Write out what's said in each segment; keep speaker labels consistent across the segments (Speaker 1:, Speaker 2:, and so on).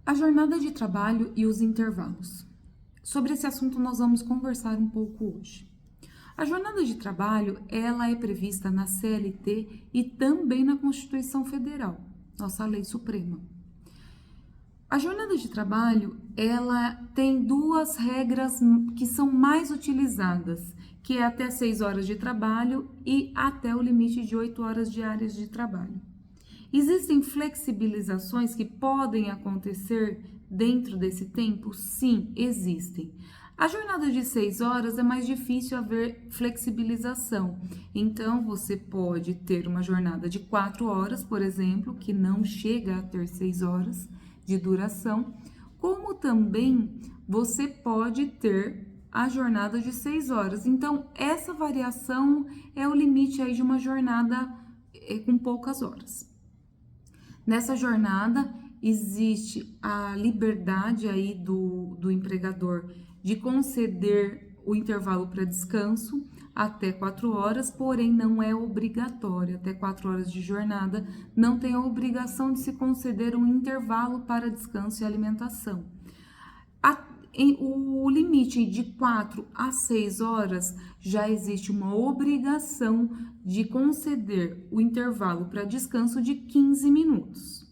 Speaker 1: A jornada de trabalho e os intervalos. Sobre esse assunto nós vamos conversar um pouco hoje. A jornada de trabalho, ela é prevista na CLT e também na Constituição Federal, nossa lei suprema. A jornada de trabalho, ela tem duas regras que são mais utilizadas, que é até 6 horas de trabalho e até o limite de 8 horas diárias de trabalho. Existem flexibilizações que podem acontecer dentro desse tempo? Sim, existem. A jornada de 6 horas é mais difícil haver flexibilização. Então, você pode ter uma jornada de 4 horas, por exemplo, que não chega a ter 6 horas de duração, como também você pode ter a jornada de 6 horas. Então, essa variação é o limite aí de uma jornada com poucas horas. Nessa jornada, existe a liberdade aí do empregador de conceder o intervalo para descanso até 4 horas, porém não é obrigatório. Até 4 horas de jornada não tem a obrigação de se conceder um intervalo para descanso e alimentação. O limite de 4 a 6 horas já existe uma obrigação de conceder o intervalo para descanso de 15 minutos.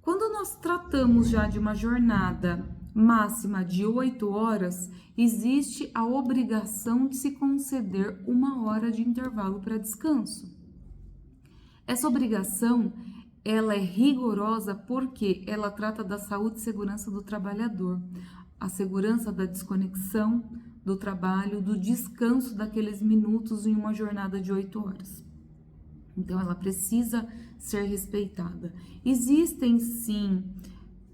Speaker 1: Quando nós tratamos já de uma jornada máxima de 8 horas, existe a obrigação de se conceder 1 hora de intervalo para descanso. Essa obrigação, ela é rigorosa porque ela trata da saúde e segurança do trabalhador, a segurança da desconexão do trabalho, do descanso daqueles minutos em uma jornada de 8 horas. Então, ela precisa ser respeitada. Existem, sim,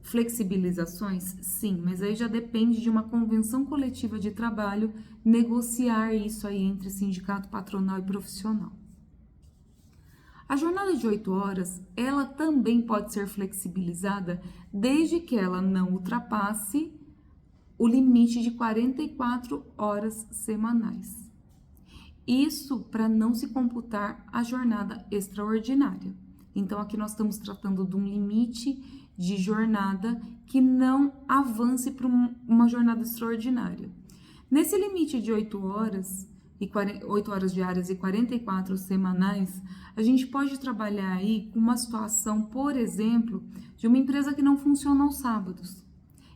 Speaker 1: flexibilizações? Sim, mas aí já depende de uma convenção coletiva de trabalho negociar isso aí entre sindicato, patronal e profissional. A jornada de 8 horas, ela também pode ser flexibilizada desde que ela não ultrapasse o limite de 44 horas semanais. Isso para não se computar a jornada extraordinária. Então, aqui nós estamos tratando de um limite de jornada que não avance para uma jornada extraordinária. Nesse limite de 8 horas diárias e 44 semanais, a gente pode trabalhar aí com uma situação, por exemplo, de uma empresa que não funciona aos sábados.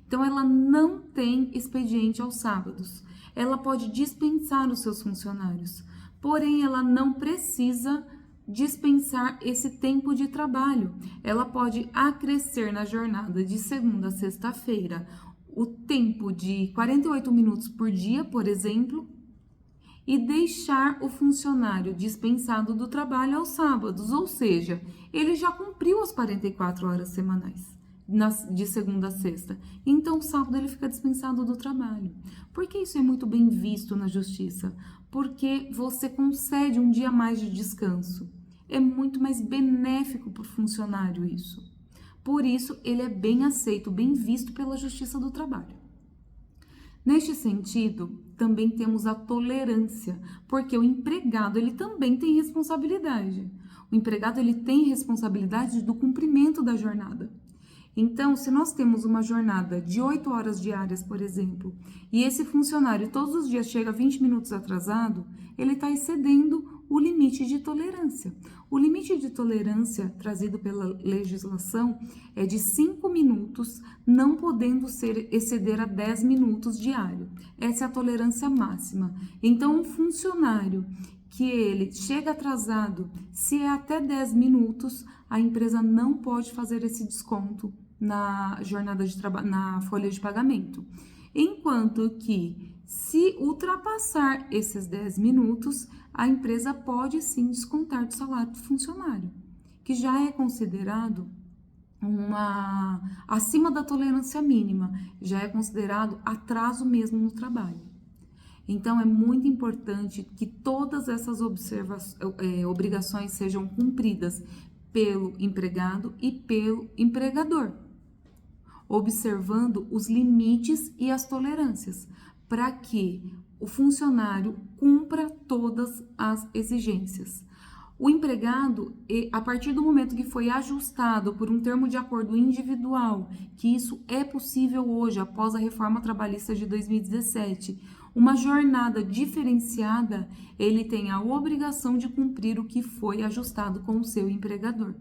Speaker 1: Então, ela não tem expediente aos sábados. Ela pode dispensar os seus funcionários, porém, ela não precisa dispensar esse tempo de trabalho. Ela pode acrescer na jornada de segunda a sexta-feira o tempo de 48 minutos por dia, por exemplo, e deixar o funcionário dispensado do trabalho aos sábados, ou seja, ele já cumpriu as 44 horas semanais de segunda a sexta. Então, sábado ele fica dispensado do trabalho. Por que isso é muito bem visto na justiça? Porque você concede um dia a mais de descanso. É muito mais benéfico para o funcionário isso. Por isso, ele é bem aceito, bem visto pela Justiça do Trabalho. Neste sentido, também temos a tolerância, porque o empregado ele também tem responsabilidade. O empregado ele tem responsabilidade do cumprimento da jornada. Então, se nós temos uma jornada de 8 horas diárias, por exemplo, e esse funcionário todos os dias chega 20 minutos atrasado, ele está excedendo o limite de tolerância. O limite de tolerância trazido pela legislação é de 5 minutos, não podendo exceder a 10 minutos diário. Essa é a tolerância máxima. Então, um funcionário que ele chega atrasado, se é até 10 minutos, a empresa não pode fazer esse desconto na jornada de trabalho, na folha de pagamento. Enquanto que, se ultrapassar esses 10 minutos, a empresa pode sim descontar do salário do funcionário, que já é considerado acima da tolerância mínima, já é considerado atraso mesmo no trabalho. Então, é muito importante que todas essas obrigações sejam cumpridas pelo empregado e pelo empregador, observando os limites e as tolerâncias, para que o funcionário cumpra todas as exigências. O empregado, a partir do momento que foi ajustado por um termo de acordo individual, que isso é possível hoje, após a reforma trabalhista de 2017, uma jornada diferenciada, ele tem a obrigação de cumprir o que foi ajustado com o seu empregador.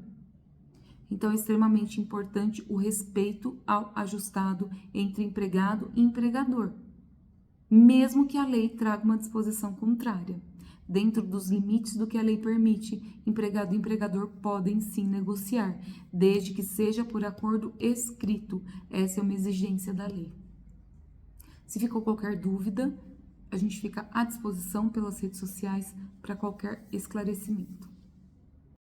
Speaker 1: Então, é extremamente importante o respeito ao ajustado entre empregado e empregador, mesmo que a lei traga uma disposição contrária. Dentro dos limites do que a lei permite, empregado e empregador podem sim negociar, desde que seja por acordo escrito. Essa é uma exigência da lei. Se ficou qualquer dúvida, a gente fica à disposição pelas redes sociais para qualquer esclarecimento.